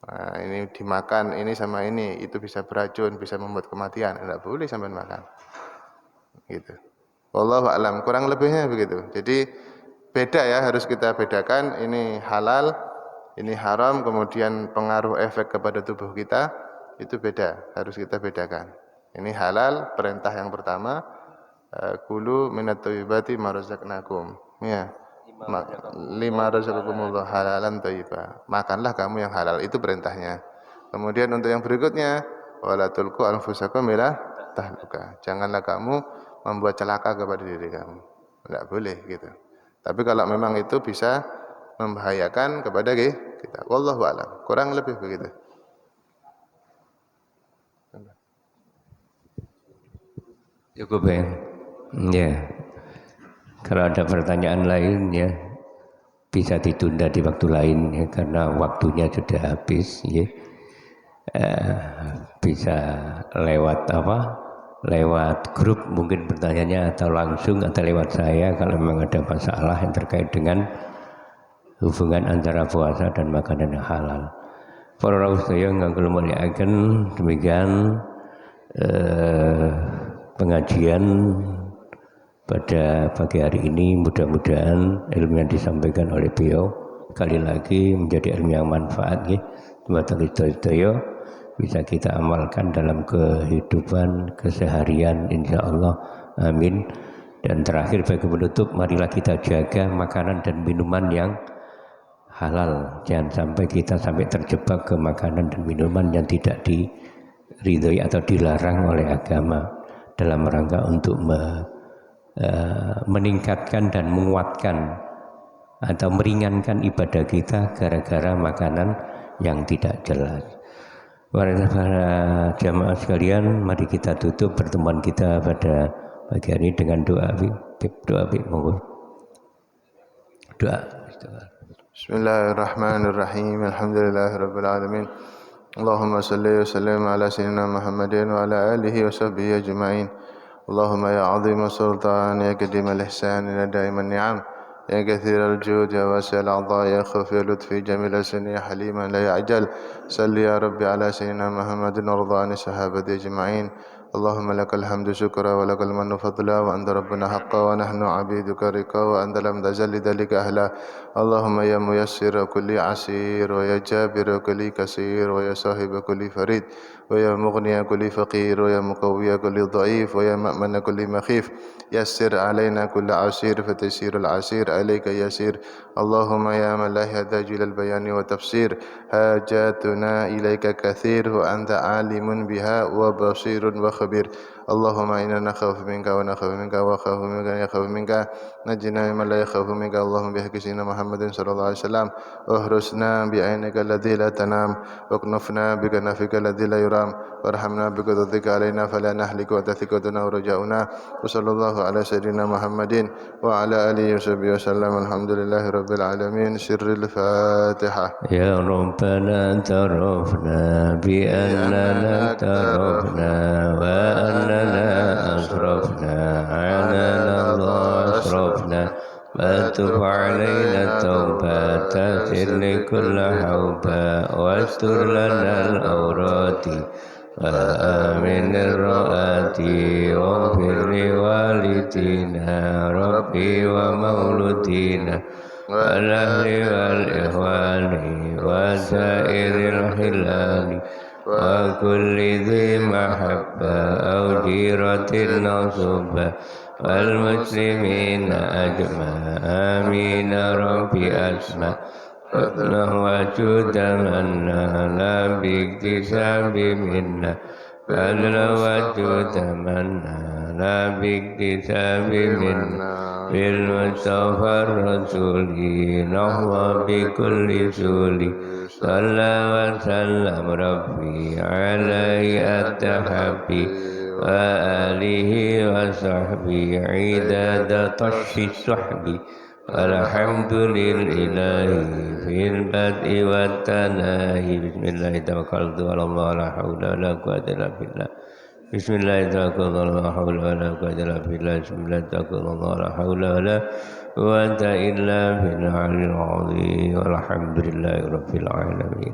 Nah, ini dimakan, ini sama ini, itu bisa beracun, bisa membuat kematian, tidak boleh sampai makan. Gitu. Wallahu a'lam, kurang lebihnya begitu. Jadi beda ya, harus kita bedakan, ini halal, ini haram, kemudian pengaruh efek kepada tubuh kita, itu beda, harus kita bedakan. Ini halal, perintah yang pertama, kulu minat thayyibati ma razaqnakum. Ya. Lima razaqakumullah halalan thayyiba. Makanlah kamu yang halal, itu perintahnya. Kemudian untuk yang berikutnya, wala tulqu anfusakum ila tahluka. Janganlah kamu membuat celaka kepada diri kamu. Tidak boleh gitu. Tapi kalau memang itu bisa membahayakan kepada kita. Wallahu a'lam. Kurang lebih begitu. Cukup ya. Ya. Kalau ada pertanyaan lain ya bisa ditunda di waktu lain ya, karena waktunya sudah habis ya. Bisa lewat lewat grup mungkin pertanyaannya, atau langsung atau lewat saya kalau memang ada masalah yang terkait dengan hubungan antara puasa dan makanan yang halal. Para rawuh sedaya ingkang kula mulyakaken, demikian pengajian pada pagi hari ini, mudah-mudahan ilmu yang disampaikan oleh beliau sekali lagi menjadi ilmu yang manfaat ya. Semoga bisa kita amalkan dalam kehidupan keseharian insyaallah, amin. Dan terakhir bagi penutup, marilah kita jaga makanan dan minuman yang halal, jangan sampai kita terjebak ke makanan dan minuman yang tidak diridhoi atau dilarang oleh agama dalam rangka untuk meningkatkan dan menguatkan atau meringankan ibadah kita gara-gara makanan yang tidak jelas. Para jamaah sekalian, mari kita tutup pertemuan kita pada pagi hari dengan doa. Doa, monggo. Doa. Bismillahirrahmanirrahim. Alhamdulillahirabbil alamin. Allahumma salli wa sallim ala sayyidina Muhammadin wa ala alihi wa sahbihi ajma'in. Allahumma ya 'azim sultan ya qadim al-ihsan ya daim an-ni'am ya kathir al-jud ya wasi' al-'ata ya khafi al-lutfi jamil al-sun ya haliman la ya'jal. Salli ya rabbi ala sayyidina Muhammadin warḍani sahabati ajma'in. اللهم لك الحمد شكرا ولك المن فضلا وأنت ربنا حقا ونحن عبيدك رقا وأنت لم تزل لذلك أهلا. اللهم يا ميسر كل عسير ويا جابر كل كسير ويا صاحب كل فريد ويا مغني كل فقير ويا مقوي كل ضعيف ويا مأمن كل مخيف يسر علينا كل عسير فتيسير العسير عليك يسير. اللهم يا من لا يحتاج إلى البيان والتفسير حاجاتنا إليك كثير وأنت عالم بها وبصير وخبير. اللهم إنا نخاف منك ونخاف منك وخاف منك يخاف منك نجنا ممن لا يخاف منك. اللهم بحق سيدنا محمد صلى الله عليه وسلم احرسنا بعينك الذي لا تنام واكنفنا بكنفك الذي لا يرام وارحمنا بقدرتك علينا فلا نهلك وتثقتنا ورجاؤنا. وصلى الله على سيدنا محمد وعلى آله وصحبه وسلم. الحمد لله رب العالمين. سر الفاتحة. يا ربنا اعترفنا بأننا اعترفنا وأننا أسرفنا عننا الله أسرفنا فتب علينا التوبة سر كل حوبة واستر لنا الأورات وآمن الرؤات واغفر لوالدينا ربي ومولودينا والأهل والإخوان وسائر الخلان وكل ذي محبة أو جيرة نصبة والمسلمين أجمع آمين ربي أسمع فضله وجود منا لا باكتساب منا فضله وجود منا لا باكتساب منا بالمصطفى الرسول نحو بكل سول صلى وسلم ربي عليه التحبي وآله وصحبه عداد طش السحب. والحمد لله في البدء والتناهي. بسم الله توكلت على الله لا حول ولا قوة إلا بالله. بسم الله توكلت على الله لا حول ولا قوة إلا بالله. بسم الله توكلت على الله لا حول ولا قوة إلا بالله العظيم. والحمد لله رب العالمين.